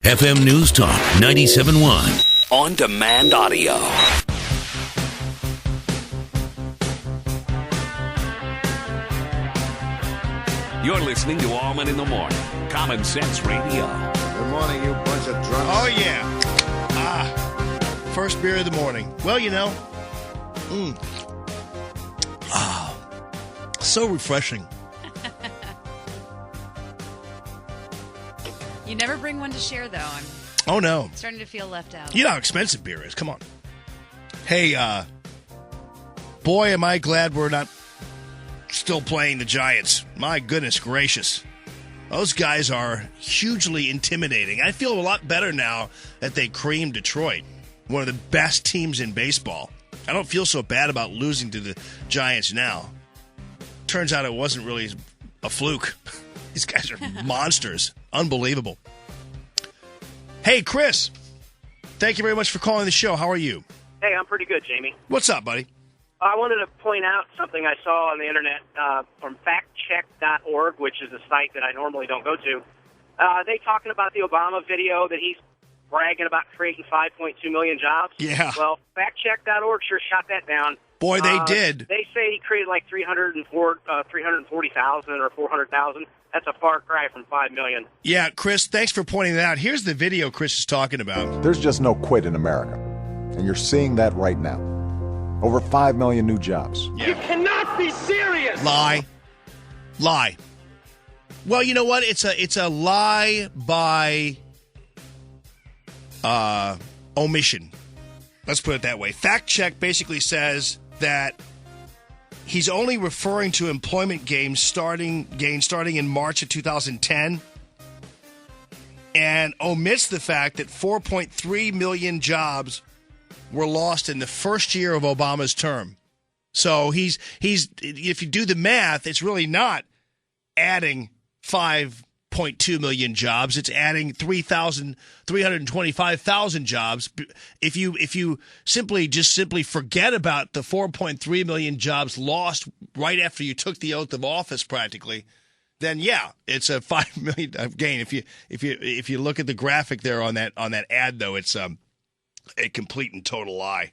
FM News Talk 97.1. On demand audio. You're listening to Allman in the Morning. Common Sense Radio. Good morning, you bunch of drunks. Oh, yeah. First beer of the morning. Well, you know. So refreshing. You never bring one to share, though. Oh, no. I'm starting to feel left out. You know how expensive beer is. Come on. Hey, boy, am I glad we're not still playing the Giants. My goodness gracious. Those guys are hugely intimidating. I feel a lot better now that they creamed Detroit, one of the best teams in baseball. I don't feel so bad about losing to the Giants now. Turns out it wasn't really a fluke. These guys are monsters. Unbelievable. Hey, Chris. Thank you very much for calling the show. How are you? Hey, I'm pretty good, Jamie. What's up, buddy? I wanted to point out something I saw on the internet from factcheck.org, which is a site that I normally don't go to. They talking about the Obama video that he's bragging about creating 5.2 million jobs. Yeah. Well, factcheck.org sure shot that down. Boy, they did. They say he created like 340,000 or 400,000. That's a far cry from 5 million. Yeah, Chris, thanks for pointing that out. Here's the video Chris is talking about. There's just no quit in America, and you're seeing that right now. Over 5 million new jobs. Yeah. You cannot be serious. Lie. Well, you know what? It's a lie by omission. Let's put it that way. Fact Check basically says that he's only referring to employment gains starting in March of 2010 and omits the fact that 4.3 million jobs were lost in the first year of Obama's term. So he's if you do the math, it's really not adding 5.2 million jobs. It's adding 325,000 jobs. If you simply forget about the 4.3 million jobs lost right after you took the oath of office, practically, then yeah, it's a 5 million gain. If you look at the graphic there on that ad, though, it's a complete and total lie.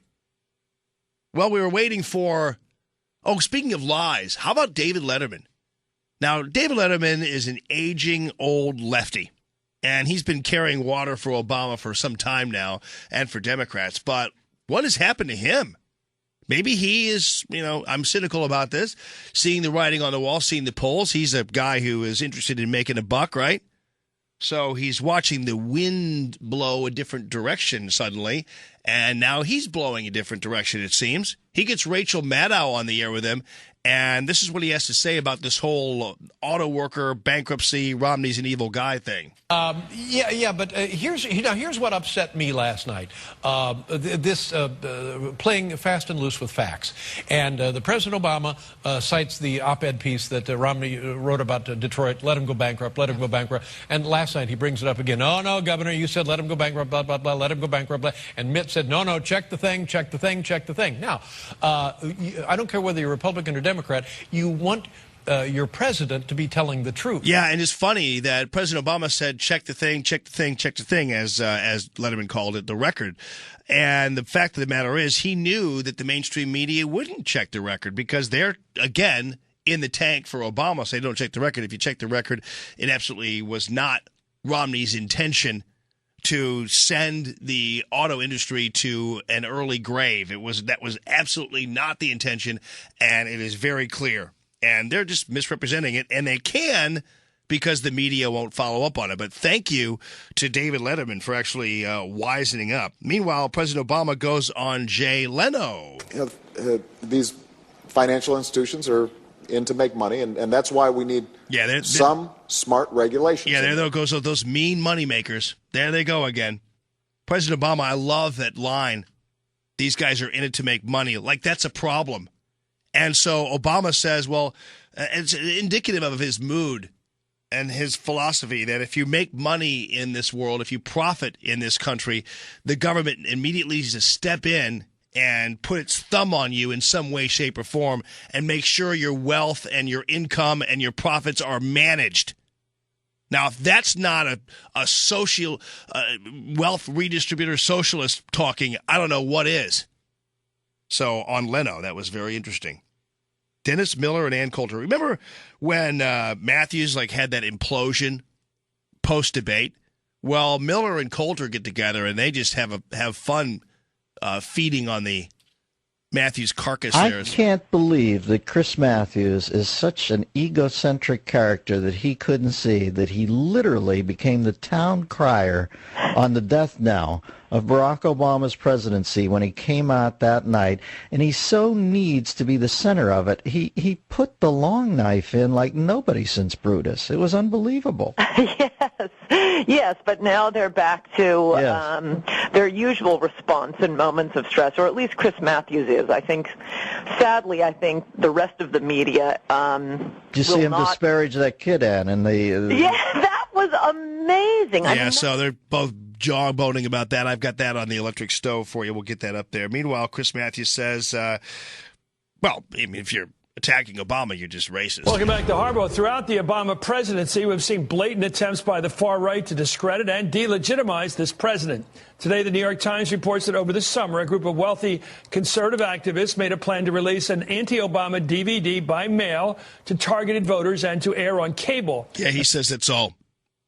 Well, we were waiting for. Oh, speaking of lies, how about David Letterman? Now, David Letterman is an aging old lefty, and he's been carrying water for Obama for some time now and for Democrats. But what has happened to him? Maybe he is, I'm cynical about this, seeing the writing on the wall, seeing the polls. He's a guy who is interested in making a buck, right? So he's watching the wind blow a different direction suddenly, and now he's blowing a different direction, it seems. He gets Rachel Maddow on the air with him, and this is what he has to say about this whole auto worker bankruptcy, Romney's an evil guy thing. But here's what upset me last night. This playing fast and loose with facts. And the President Obama cites the op-ed piece that Romney wrote about Detroit, let him go bankrupt, let him go bankrupt. And last night he brings it up again. Oh, no, Governor, you said let him go bankrupt, blah, blah, blah, let him go bankrupt, blah. And Mitt said, no, check the thing. Now, I don't care whether you're Republican or Democrat, you want your president to be telling the truth. Yeah, and it's funny that President Obama said, check the thing, as Letterman called it, the record. And the fact of the matter is he knew that the mainstream media wouldn't check the record because they're, again, in the tank for Obama. So they don't check the record. If you check the record, it absolutely was not Romney's intention to send the auto industry to an early grave. That was absolutely not the intention, and it is very clear. And they're just misrepresenting it, and they can because the media won't follow up on it. But thank you to David Letterman for actually wisening up. Meanwhile, President Obama goes on Jay Leno. These financial institutions are in to make money, and that's why we need some smart regulations. Yeah, there goes those mean money makers. There they go again. President Obama, I love that line. These guys are in it to make money. Like, that's a problem. And so Obama says, well, it's indicative of his mood and his philosophy that if you make money in this world, if you profit in this country, the government immediately needs to step in and put its thumb on you in some way, shape, or form and make sure your wealth and your income and your profits are managed. Now, if that's not a social wealth redistributor socialist talking, I don't know what is. So on Leno, that was very interesting. Dennis Miller and Ann Coulter. Remember when Matthews had that implosion post-debate? Well, Miller and Coulter get together and they just have fun feeding on the Matthews carcass there. I can't believe that Chris Matthews is such an egocentric character that he couldn't see that he literally became the town crier on the death knell of Barack Obama's presidency when he came out that night, and he so needs to be the center of it. He put the long knife in like nobody since Brutus. It was unbelievable. Yes, but now they're back to their usual response in moments of stress, or at least Chris Matthews is. I think, sadly, the rest of the media Did you see him disparage that kid, Ann? Yeah, that was amazing. Yeah, so they're both jawboning about that. I've got that on the electric stove for you. We'll get that up there. Meanwhile, Chris Matthews says, if you're attacking Obama, you're just racist. Welcome back to Harbaugh. Throughout the Obama presidency, we've seen blatant attempts by the far right to discredit and delegitimize this president. Today, the New York Times reports that over the summer, a group of wealthy conservative activists made a plan to release an anti-Obama DVD by mail to targeted voters and to air on cable. Yeah, he says it's all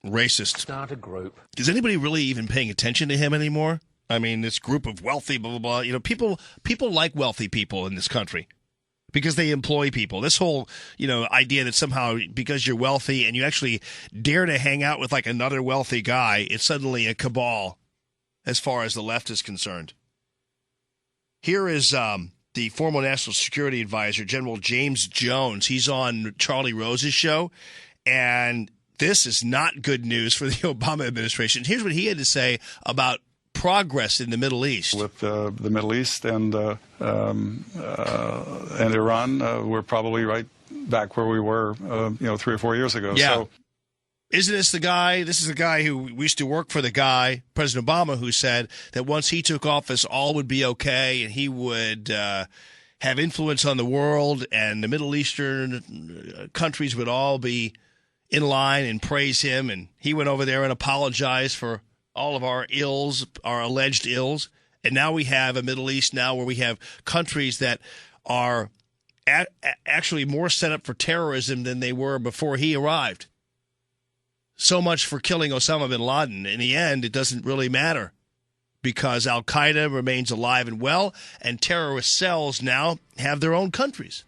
racist. Start a group. Is anybody really even paying attention to him anymore? I mean, this group of wealthy, blah, blah, blah. People like wealthy people in this country because they employ people. This whole, idea that somehow because you're wealthy and you actually dare to hang out with another wealthy guy, it's suddenly a cabal as far as the left is concerned. Here is the former National Security Advisor, General James Jones. He's on Charlie Rose's show, and this is not good news for the Obama administration. Here's what he had to say about progress in the Middle East. With the Middle East and Iran, we're probably right back where we were, 3 or 4 years ago. Yeah. So, isn't this the guy? This is the guy who used to work for the guy, President Obama, who said that once he took office, all would be okay and he would have influence on the world and the Middle Eastern countries would all be in line and praise him. And he went over there and apologized for all of our ills, our alleged ills. And now we have a Middle East now where we have countries that are actually more set up for terrorism than they were before he arrived. So much for killing Osama bin Laden. In the end, it doesn't really matter because al-Qaeda remains alive and well, and terrorist cells now have their own countries.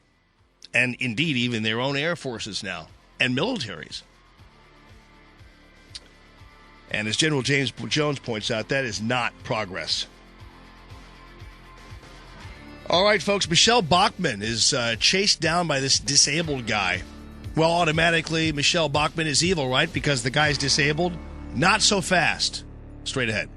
And indeed, even their own air forces now and militaries. And as General James Jones points out, that is not progress. All right, folks, Michelle Bachmann is chased down by this disabled guy. Well, automatically, Michelle Bachmann is evil, right? Because the guy's disabled? Not so fast. Straight ahead.